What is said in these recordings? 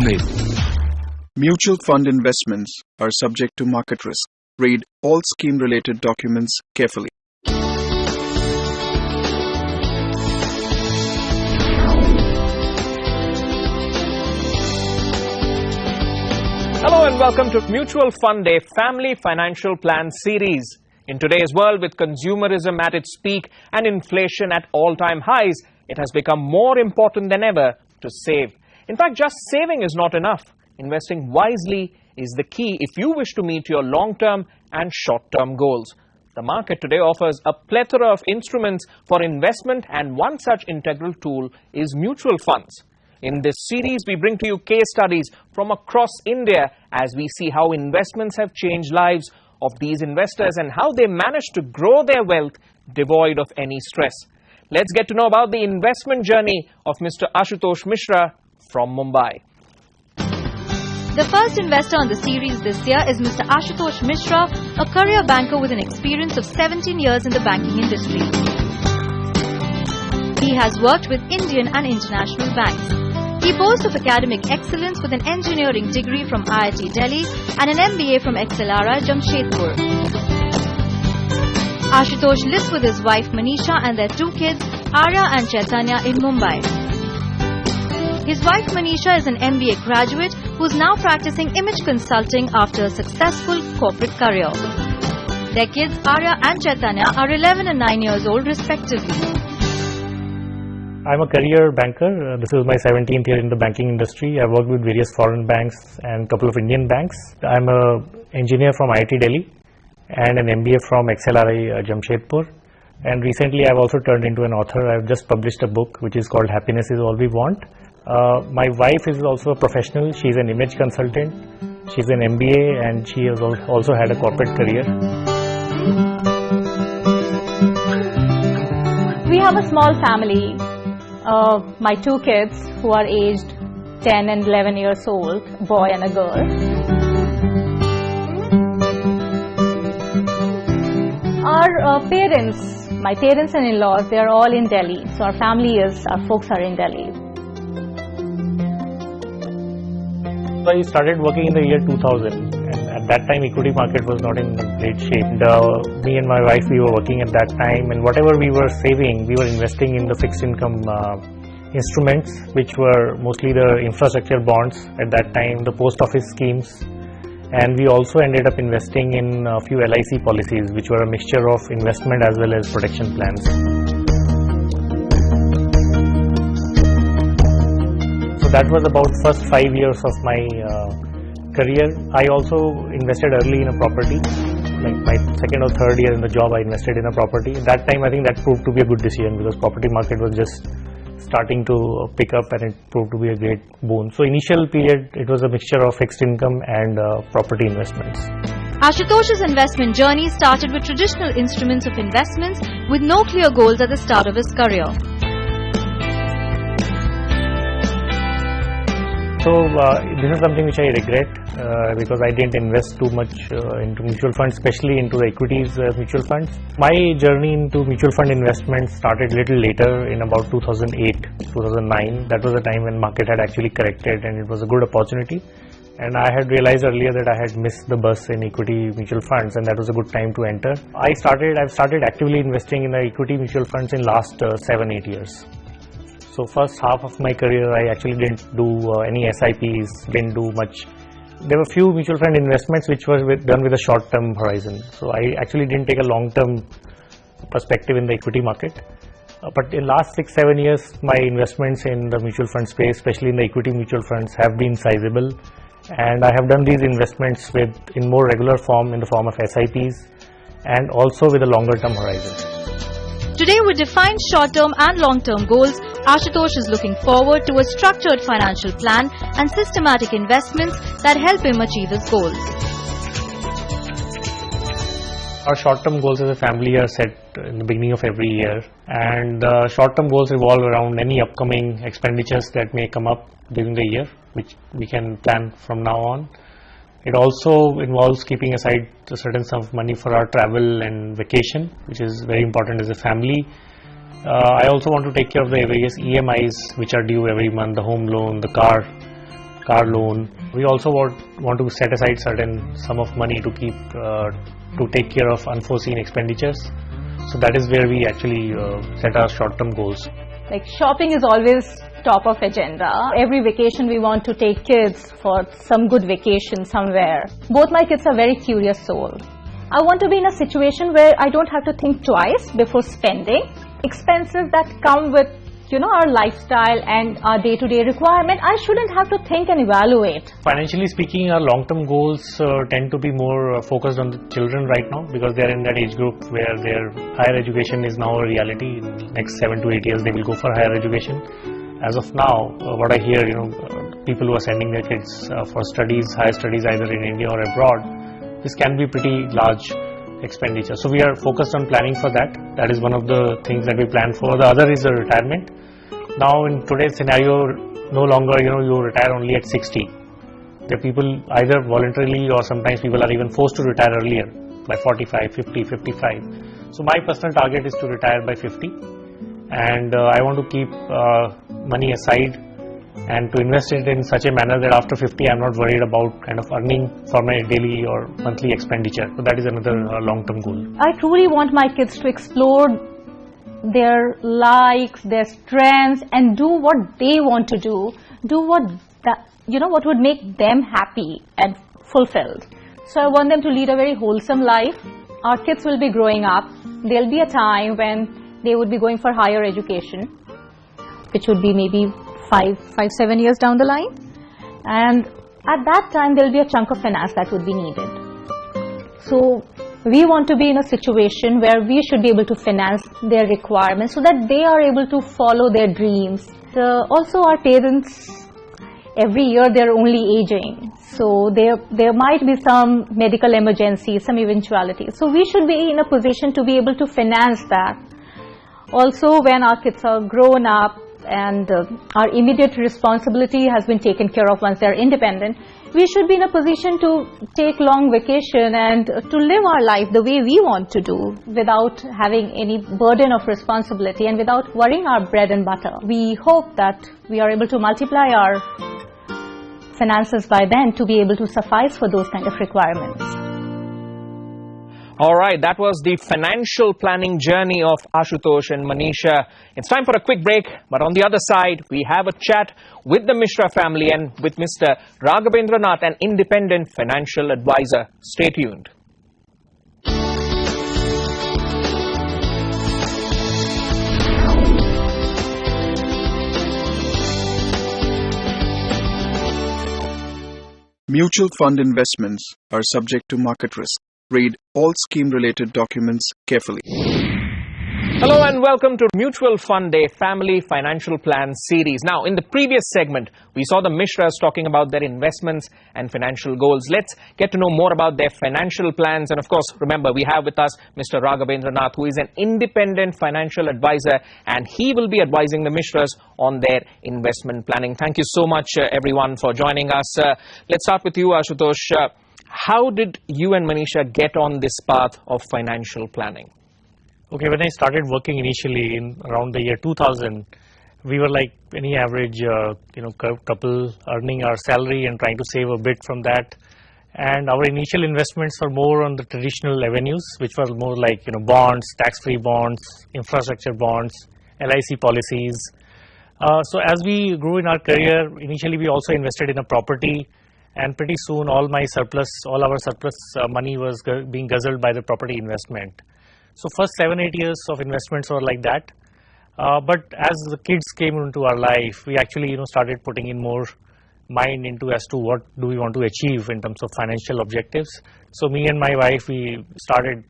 Warning. Mutual fund investments are subject to market risk. Read all scheme-related documents carefully. Hello and welcome to Mutual Fund Day Family Financial Plan Series. In today's world, with consumerism at its peak and inflation at all-time highs, it has become more important than ever to save. In fact, just saving is not enough. Investing wisely is the key if you wish to meet your long-term and short-term goals. The market today offers a plethora of instruments for investment, and one such integral tool is mutual funds. In this series, we bring to you case studies from across India as we see how investments have changed lives of these investors and how they managed to grow their wealth devoid of any stress. Let's get to know about the investment journey of Mr. Ashutosh Mishra from Mumbai. The first investor on the series this year is Mr. Ashutosh Mishra, a career banker with an experience of 17 years in the banking industry. He has worked with Indian and international banks. He boasts of academic excellence with an engineering degree from IIT Delhi and an MBA from XLRI Jamshedpur. Ashutosh lives with his wife Manisha and their two kids, Arya and Chaitanya, in Mumbai. His wife Manisha is an MBA graduate who is now practicing image consulting after a successful corporate career. Their kids, Arya and Chaitanya, are 11 and 9 years old respectively. I'm a career banker. This is my 17th year in the banking industry. I've worked with various foreign banks and a couple of Indian banks. I'm an engineer from IIT Delhi and an MBA from XLRI Jamshedpur. And recently I've also turned into an author. I've just published a book which is called Happiness is All We Want. My wife is also a professional. She's an image consultant. She's an MBA and she has also had a corporate career. We have a small family. My two kids who are aged 10 and 11 years old, a boy and a girl. Our parents, my parents and in-laws, they are all in Delhi. So our folks are in Delhi. I started working in the year 2000, and at that time equity market was not in great shape. Me and my wife, we were working at that time, and whatever we were saving, we were investing in the fixed income instruments, which were mostly the infrastructure bonds at that time, the post office schemes, and we also ended up investing in a few LIC policies, which were a mixture of investment as well as protection plans. That was about first 5 years of my career. I also invested early in a property. Like my second or third year in the job, I invested in a property. At that time, I think that proved to be a good decision because property market was just starting to pick up and it proved to be a great boon. So initial period, it was a mixture of fixed income and property investments. Ashutosh's investment journey started with traditional instruments of investments with no clear goals at the start of his career. So this is something which I regret because I didn't invest too much into mutual funds, especially into the equities mutual funds. My journey into mutual fund investment started a little later in about 2008, 2009. That was the time when market had actually corrected and it was a good opportunity. And I had realized earlier that I had missed the bus in equity mutual funds and that was a good time to enter. I've started actively investing in the equity mutual funds in last 7-8 years. So first half of my career, I actually didn't do any SIPs, didn't do much. There were few mutual fund investments which were done with a short-term horizon. So I actually didn't take a long-term perspective in the equity market. But in last 6-7 years, my investments in the mutual fund space, especially in the equity mutual funds, have been sizable. And I have done these investments in more regular form in the form of SIPs and also with a longer-term horizon. Today, with defined short-term and long-term goals, Ashutosh is looking forward to a structured financial plan and systematic investments that help him achieve his goals. Our short-term goals as a family are set in the beginning of every year, and short-term goals revolve around any upcoming expenditures that may come up during the year, which we can plan from now on. It also involves keeping aside a certain sum of money for our travel and vacation, which is very important as a family. I also want to take care of the various EMIs which are due every month, the home loan, the car car loan. We also want to set aside certain sum of money to keep to take care of unforeseen expenditures. So that is where we actually set our short-term goals. Like shopping is always top of agenda. Every vacation we want to take kids for some good vacation somewhere. Both my kids are very curious souls. I want to be in a situation where I don't have to think twice before spending. Expenses that come with, our lifestyle and our day-to-day requirement, I shouldn't have to think and evaluate. Financially speaking, our long-term goals tend to be more focused on the children right now, because they are in that age group where their higher education is now a reality. In the next 7 to 8 years, they will go for higher education. As of now, what I hear, people who are sending their kids for studies, higher studies either in India or abroad, this can be pretty large expenditure. So we are focused on planning for that. That is one of the things that we plan for. The other is the retirement. Now in today's scenario, no longer, you retire only at 60. There are people either voluntarily or sometimes people are even forced to retire earlier by 45, 50, 55. So my personal target is to retire by 50. And I want to keep money aside and to invest it in such a manner that after 50 I'm not worried about kind of earning for my daily or monthly expenditure. So that is another long-term goal. I truly want my kids to explore their likes, their strengths, and do what they want to do what would make them happy and fulfilled. So I want them to lead a very wholesome life. Our kids will be growing up. There'll be a time when they would be going for higher education, which would be maybe 5-7 years down the line, and at that time there will be a chunk of finance that would be needed. So we want to be in a situation where we should be able to finance their requirements so that they are able to follow their dreams. Also our parents, every year they're only aging, so there might be some medical emergency, some eventuality. So we should be in a position to be able to finance that. Also, when our kids are grown up and our immediate responsibility has been taken care of once they're independent, we should be in a position to take long vacation and to live our life the way we want to do without having any burden of responsibility and without worrying our bread and butter. We hope that we are able to multiply our finances by then to be able to suffice for those kind of requirements. All right, that was the financial planning journey of Ashutosh and Manisha. It's time for a quick break, but on the other side, we have a chat with the Mishra family and with Mr. Raghavendranath, an independent financial advisor. Stay tuned. Mutual fund investments are subject to market risk. Read all scheme-related documents carefully. Hello and welcome to Mutual Fund Day Family Financial Plan Series. Now, in the previous segment, we saw the Mishras talking about their investments and financial goals. Let's get to know more about their financial plans. And of course, remember, we have with us Mr. Raghavendranath, who is an independent financial advisor, and he will be advising the Mishras on their investment planning. Thank you so much, everyone, for joining us. Let's start with you, Ashutosh. How did you and Manisha get on this path of financial planning? Okay, when I started working initially in around the year 2000, we were like any average, couple earning our salary and trying to save a bit from that. And our initial investments were more on the traditional avenues, which were more like, bonds, tax-free bonds, infrastructure bonds, LIC policies. So as we grew in our career, initially we also invested in a property. And pretty soon all our surplus money was being guzzled by the property investment. So first 7-8 years of investments were like that. But as the kids came into our life, we actually started putting in more mind into as to what do we want to achieve in terms of financial objectives. So me and my wife, we started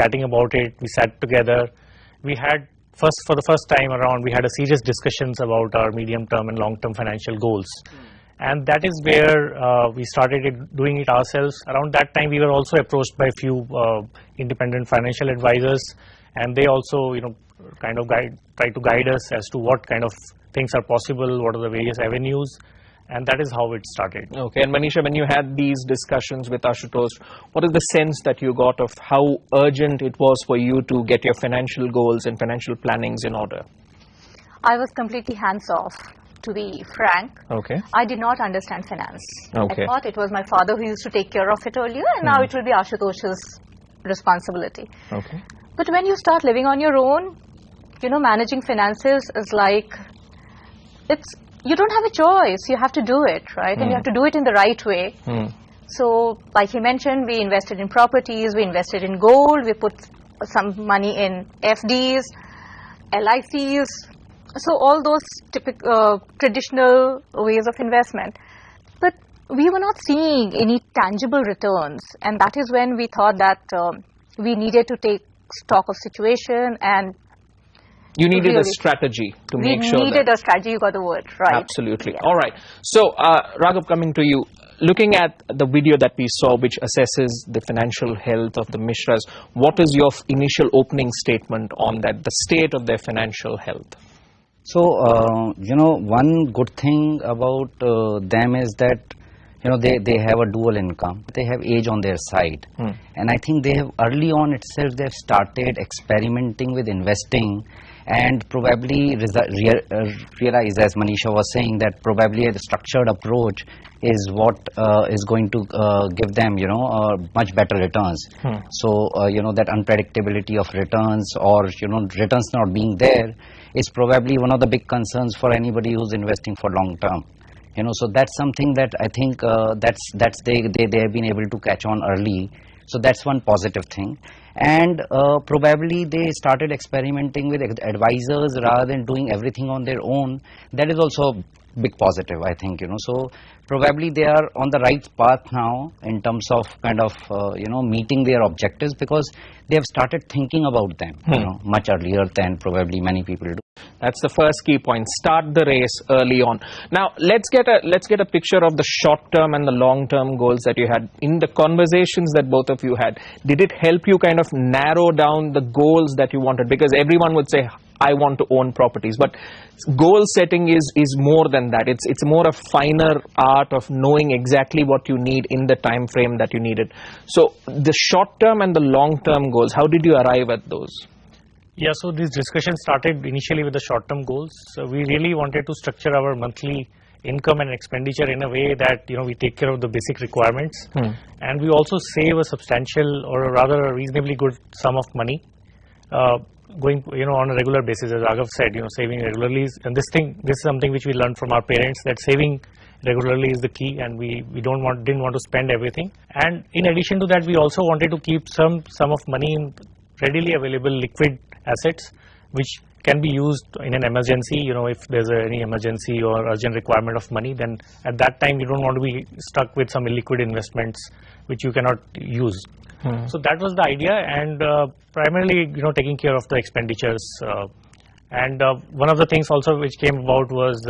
chatting about it. We sat together. We had for the first time around, we had a serious discussions about our medium term and long term financial goals. And that is where we started doing it ourselves. Around that time, we were also approached by a few independent financial advisors, and they also, kind of try to guide us as to what kind of things are possible, what are the various avenues, and that is how it started. Okay, and Manisha, when you had these discussions with Ashutosh, what is the sense that you got of how urgent it was for you to get your financial goals and financial plannings in order? I was completely hands off. to be frank, Okay. I did not understand finance. Okay. I thought it was my father who used to take care of it earlier, and now it will be Ashutosh's responsibility. Okay. But when you start living on your own, managing finances is like, you don't have a choice. You have to do it, right? And you have to do it in the right way. So, like he mentioned, we invested in properties, we invested in gold, we put some money in FDs, LICs, so all those typical traditional ways of investment. But we were not seeing any tangible returns, and that is when we thought that we needed to take stock of situation, and You needed a really, strategy to make sure we needed a strategy. You got the word right. Absolutely. Yeah. All right. So, Raghav, coming to you, looking at the video that we saw, which assesses the financial health of the Mishras, what is your initial opening statement on that, the state of their financial health? So, one good thing about them is that, they have a dual income. They have age on their side. And I think they have early on itself, they have started experimenting with investing and probably realize, as Manisha was saying, that probably a structured approach is what is going to give them, much better returns. So, that unpredictability of returns or, returns not being there is probably one of the big concerns for anybody who's investing for long term. So that's something that I think they have been able to catch on early. So that's one positive thing. And probably they started experimenting with advisors rather than doing everything on their own. That is also a big positive, I think. So probably they are on the right path now in terms of kind of meeting their objectives, because they have started thinking about them much earlier than probably many people do. That's the first key point. Start the race early on. Now, let's get a picture of the short-term and the long-term goals that you had. In the conversations that both of you had, did it help you kind of narrow down the goals that you wanted? Because everyone would say, I want to own properties. But goal setting is more than that. It's more a finer art of knowing exactly what you need in the time frame that you needed. So the short-term and the long-term goals, how did you arrive at those? Yeah, so this discussion started initially with the short-term goals. So we really wanted to structure our monthly income and expenditure in a way that we take care of the basic requirements, and we also save a substantial or rather a reasonably good sum of money going on a regular basis. As Raghav said, saving regularly and this is something which we learned from our parents, that saving regularly is the key, and we didn't want to spend everything. And in addition to that, we also wanted to keep some sum of money in readily available liquid assets which can be used in an emergency. If there's any emergency or urgent requirement of money, then at that time you don't want to be stuck with some illiquid investments which you cannot use. So that was the idea, and primarily taking care of the expenditures. And one of the things also which came about was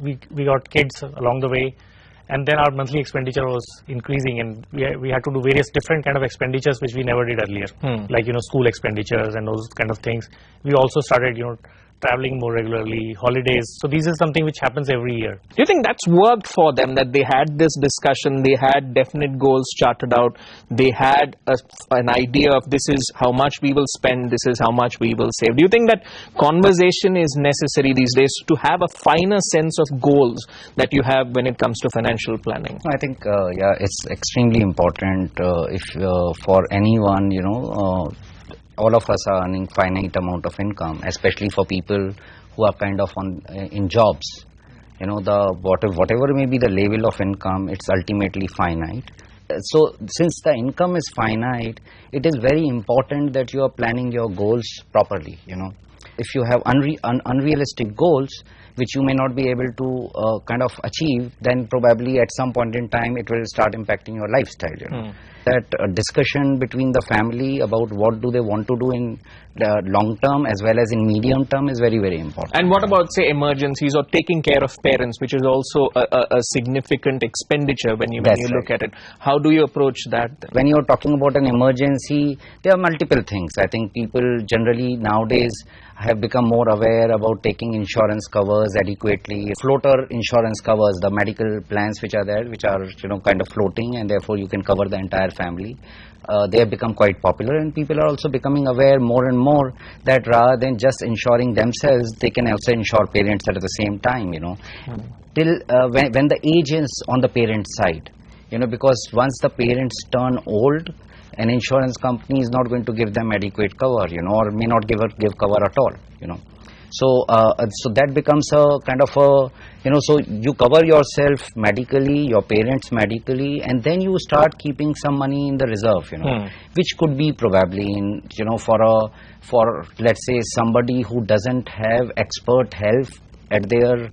we got kids along the way, and then our monthly expenditure was increasing, and we had to do various different kind of expenditures which we never did earlier, like school expenditures and those kind of things. We also started traveling more regularly, holidays. So this is something which happens every year. Do you think that's worked for them, that they had this discussion, they had definite goals charted out, they had an idea of this is how much we will spend, this is how much we will save? Do you think that conversation is necessary these days to have a finer sense of goals that you have when it comes to financial planning? I think, it's extremely important if for anyone, all of us are earning finite amount of income, especially for people who are kind of in jobs. Whatever may be the level of income, it's ultimately finite. So since the income is finite, it is very important that you are planning your goals properly. If you have unrealistic goals which you may not be able to kind of achieve, then probably at some point in time it will start impacting your lifestyle. That discussion between the family about what do they want to do in the long term as well as in medium term is very, very important. And what about, say, emergencies or taking care of parents, which is also a significant expenditure when you look at it? How do you approach that then? When you're talking about an emergency, there are multiple things. I think people generally nowadays have become more aware about taking insurance covers adequately. Floater insurance covers, the medical plans which are there, which are kind of floating, and therefore you can cover the entire family. they have become quite popular, and people are also becoming aware more and more that rather than just insuring themselves, they can also insure parents at the same time, till when the age is on the parent side, because once the parents turn old, an insurance company is not going to give them adequate cover, or may not give cover at all, So, so that becomes a kind of a, so you cover yourself medically, your parents medically, and then you start keeping some money in the reserve, which could be probably in, for let's say somebody who doesn't have expert help at their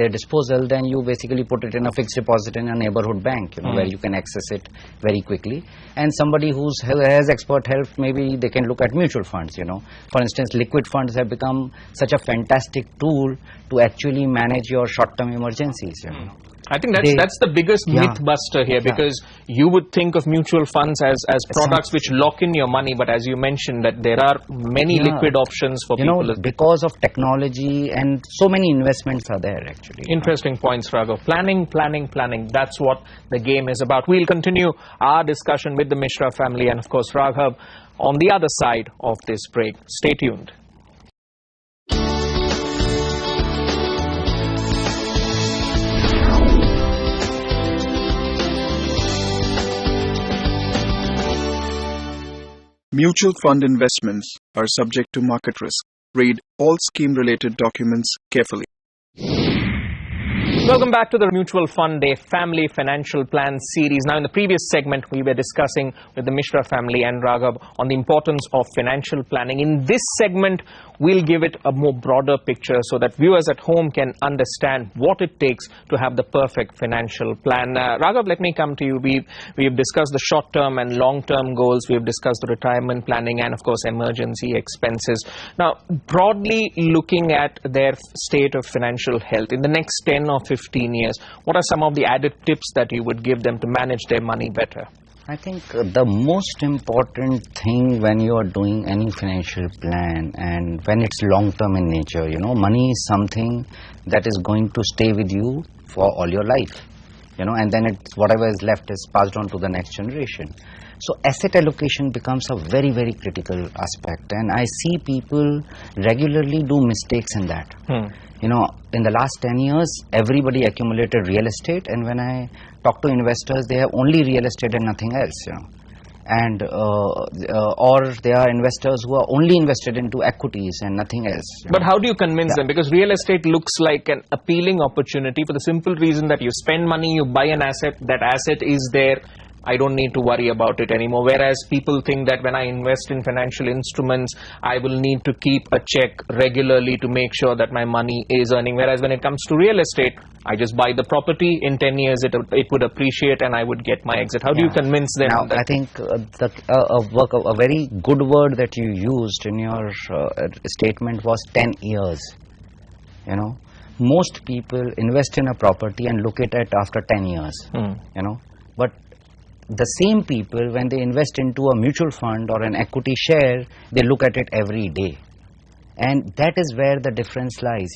disposal, then you basically put it in a fixed deposit in a neighborhood bank, where you can access it very quickly. And somebody who has expert help, maybe they can look at mutual funds, For instance, liquid funds have become such a fantastic tool to actually manage your short-term emergencies, I think that's the biggest myth buster here, because you would think of mutual funds as products which lock in your money, but as you mentioned that there are many liquid options for people. Because of technology, and so many investments are there actually. Interesting points, Raghav. Planning. That's what the game is about. We'll continue our discussion with the Mishra family and of course Raghav on the other side of this break. Stay tuned. Mutual fund investments are subject to market risk. Read all scheme-related documents carefully. Welcome back to the Mutual Fund Day Family Financial Plan series. Now, in the previous segment, we were discussing with the Mishra family and Raghav on the importance of financial planning. In this segment, we'll give it a more broader picture so that viewers at home can understand what it takes to have the perfect financial plan. Raghav, let me come to you. We've discussed the short-term and long-term goals. We've discussed the retirement planning and, of course, emergency expenses. Now, broadly looking at their state of financial health in the next 10 or 15 years, what are some of the added tips that you would give them to manage their money better? I think the most important thing when you are doing any financial plan, and when it's long-term in nature, money is something that is going to stay with you for all your life, and then it's whatever is left is passed on to the next generation. So asset allocation becomes a very, very critical aspect, and I see people regularly do mistakes in that. In the last 10 years, everybody accumulated real estate, and when I talk to investors, they have only real estate and nothing else, and or there are investors who are only invested into equities and nothing else. But how do you convince them? Because real estate looks like an appealing opportunity for the simple reason that you spend money, you buy an asset, that asset is there, I don't need to worry about it anymore. Whereas people think that when I invest in financial instruments, I will need to keep a check regularly to make sure that my money is earning. Whereas when it comes to real estate, I just buy the property, in 10 years it would appreciate and I would get my exit. How do you convince them? Now, I think a very good word that you used in your statement was 10 years. Most people invest in a property and look at it after 10 years. But the same people, when they invest into a mutual fund or an equity share, they look at it every day. And that is where the difference lies,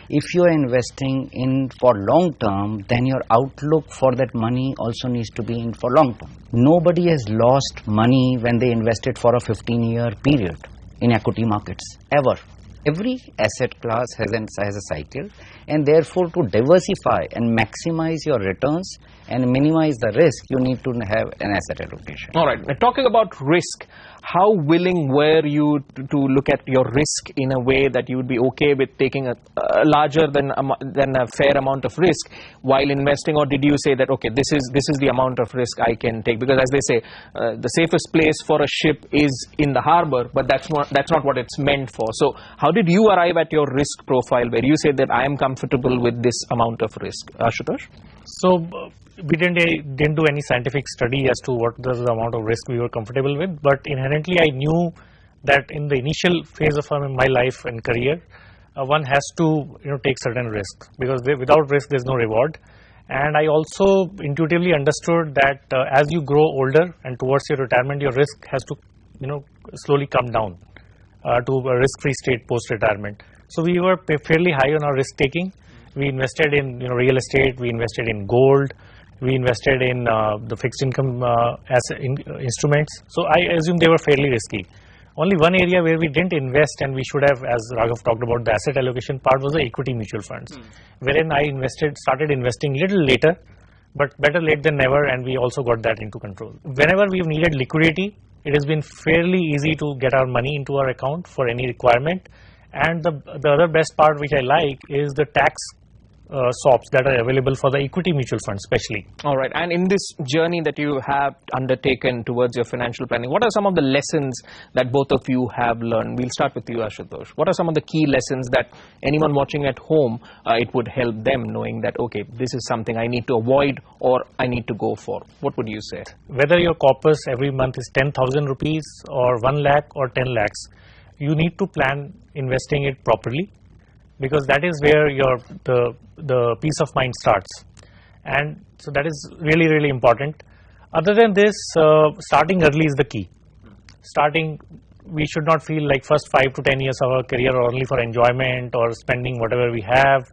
If you are investing in for long term, then your outlook for that money also needs to be in for long term. Nobody has lost money when they invested for a 15-year period in equity markets, ever. Every asset class has a cycle, and therefore to diversify and maximize your returns and minimize the risk, you need to have an asset allocation. All right. Now, talking about risk, how willing were you to look at your risk in a way that you would be okay with taking a larger than a fair amount of risk while investing, or did you say that okay, this is the amount of risk I can take? Because as they say, the safest place for a ship is in the harbor, but that's not what it's meant for. So how did you arrive at your risk profile where you said that I am comfortable with this amount of risk? Ashutosh? So we didn't do any scientific study as to what was the amount of risk we were comfortable with, but inherently I knew that in the initial phase of my life and career, one has to take certain risks, because without risk there's no reward. And I also intuitively understood that as you grow older and towards your retirement, your risk has to slowly come down to a risk-free state post-retirement. So we were fairly high on our risk taking. We invested in real estate, we invested in gold, We invested in the fixed income instruments. So I assume they were fairly risky. Only one area where we didn't invest, and we should have, as Raghav talked about, the asset allocation part, was the equity mutual funds, wherein I started investing little later, but better late than never, and we also got that into control. Whenever we've needed liquidity, it has been fairly easy to get our money into our account for any requirement. And the other best part which I like is the tax swaps that are available for the equity mutual funds especially. All right. And in this journey that you have undertaken towards your financial planning, what are some of the lessons that both of you have learned? We'll start with you, Ashutosh. What are some of the key lessons that anyone watching at home, it would help them knowing that, okay, this is something I need to avoid or I need to go for? What would you say? Whether your corpus every month is 10,000 rupees or 1 lakh or 10 lakhs, you need to plan investing it properly, because that is where the peace of mind starts. And so that is really, really important. Other than this, starting early is the key. We should not feel like first 5 to 10 years of our career are only for enjoyment or spending whatever we have,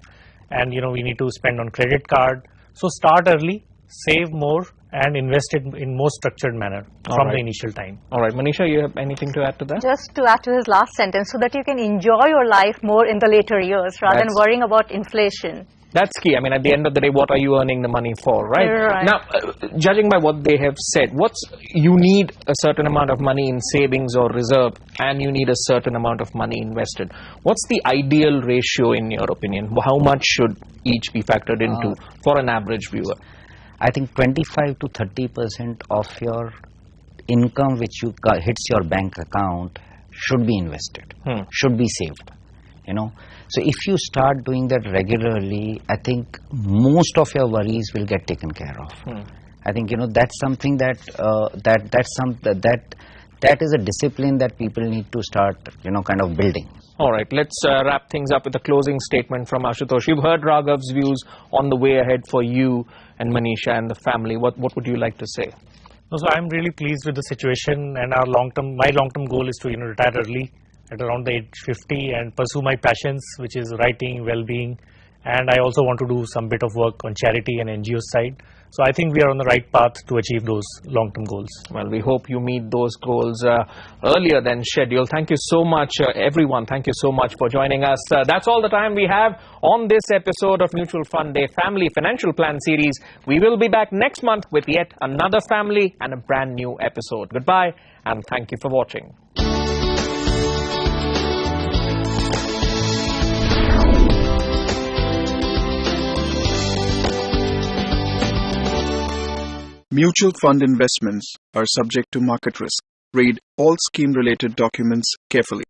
and we need to spend on credit card. So start early, save more, and invest it in more structured manner from the initial time. All right, Manisha, you have anything to add to that? Just to add to his last sentence, so that you can enjoy your life more in the later years rather than worrying about inflation. That's key. I mean, at the end of the day, what are you earning the money for, right? Right. Now, judging by what they have said, you need a certain amount of money in savings or reserve, and you need a certain amount of money invested. What's the ideal ratio in your opinion? How much should each be factored into for an average viewer? I think 25 to 30% of your income which hits your bank account should be invested, should be saved. So if you start doing that regularly, I think most of your worries will get taken care of. I think that's something that is a discipline that people need to start kind of building. All right, let's wrap things up with a closing statement from Ashutosh. You've heard Raghav's views on the way ahead for you and Manisha and the family. What would you like to say? So I'm really pleased with the situation, and my long-term goal is to retire early at around the age 50 and pursue my passions, which is writing, well-being, and I also want to do some bit of work on charity and NGO side. So I think we are on the right path to achieve those long-term goals. Well, we hope you meet those goals earlier than scheduled. Thank you so much, everyone. Thank you so much for joining us. That's all the time we have on this episode of Mutual Fund Day Family Financial Plan Series. We will be back next month with yet another family and a brand new episode. Goodbye, and thank you for watching. Mutual fund investments are subject to market risk. Read all scheme-related documents carefully.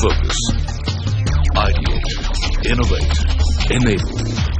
Focus. Ideate. Innovate. Enable.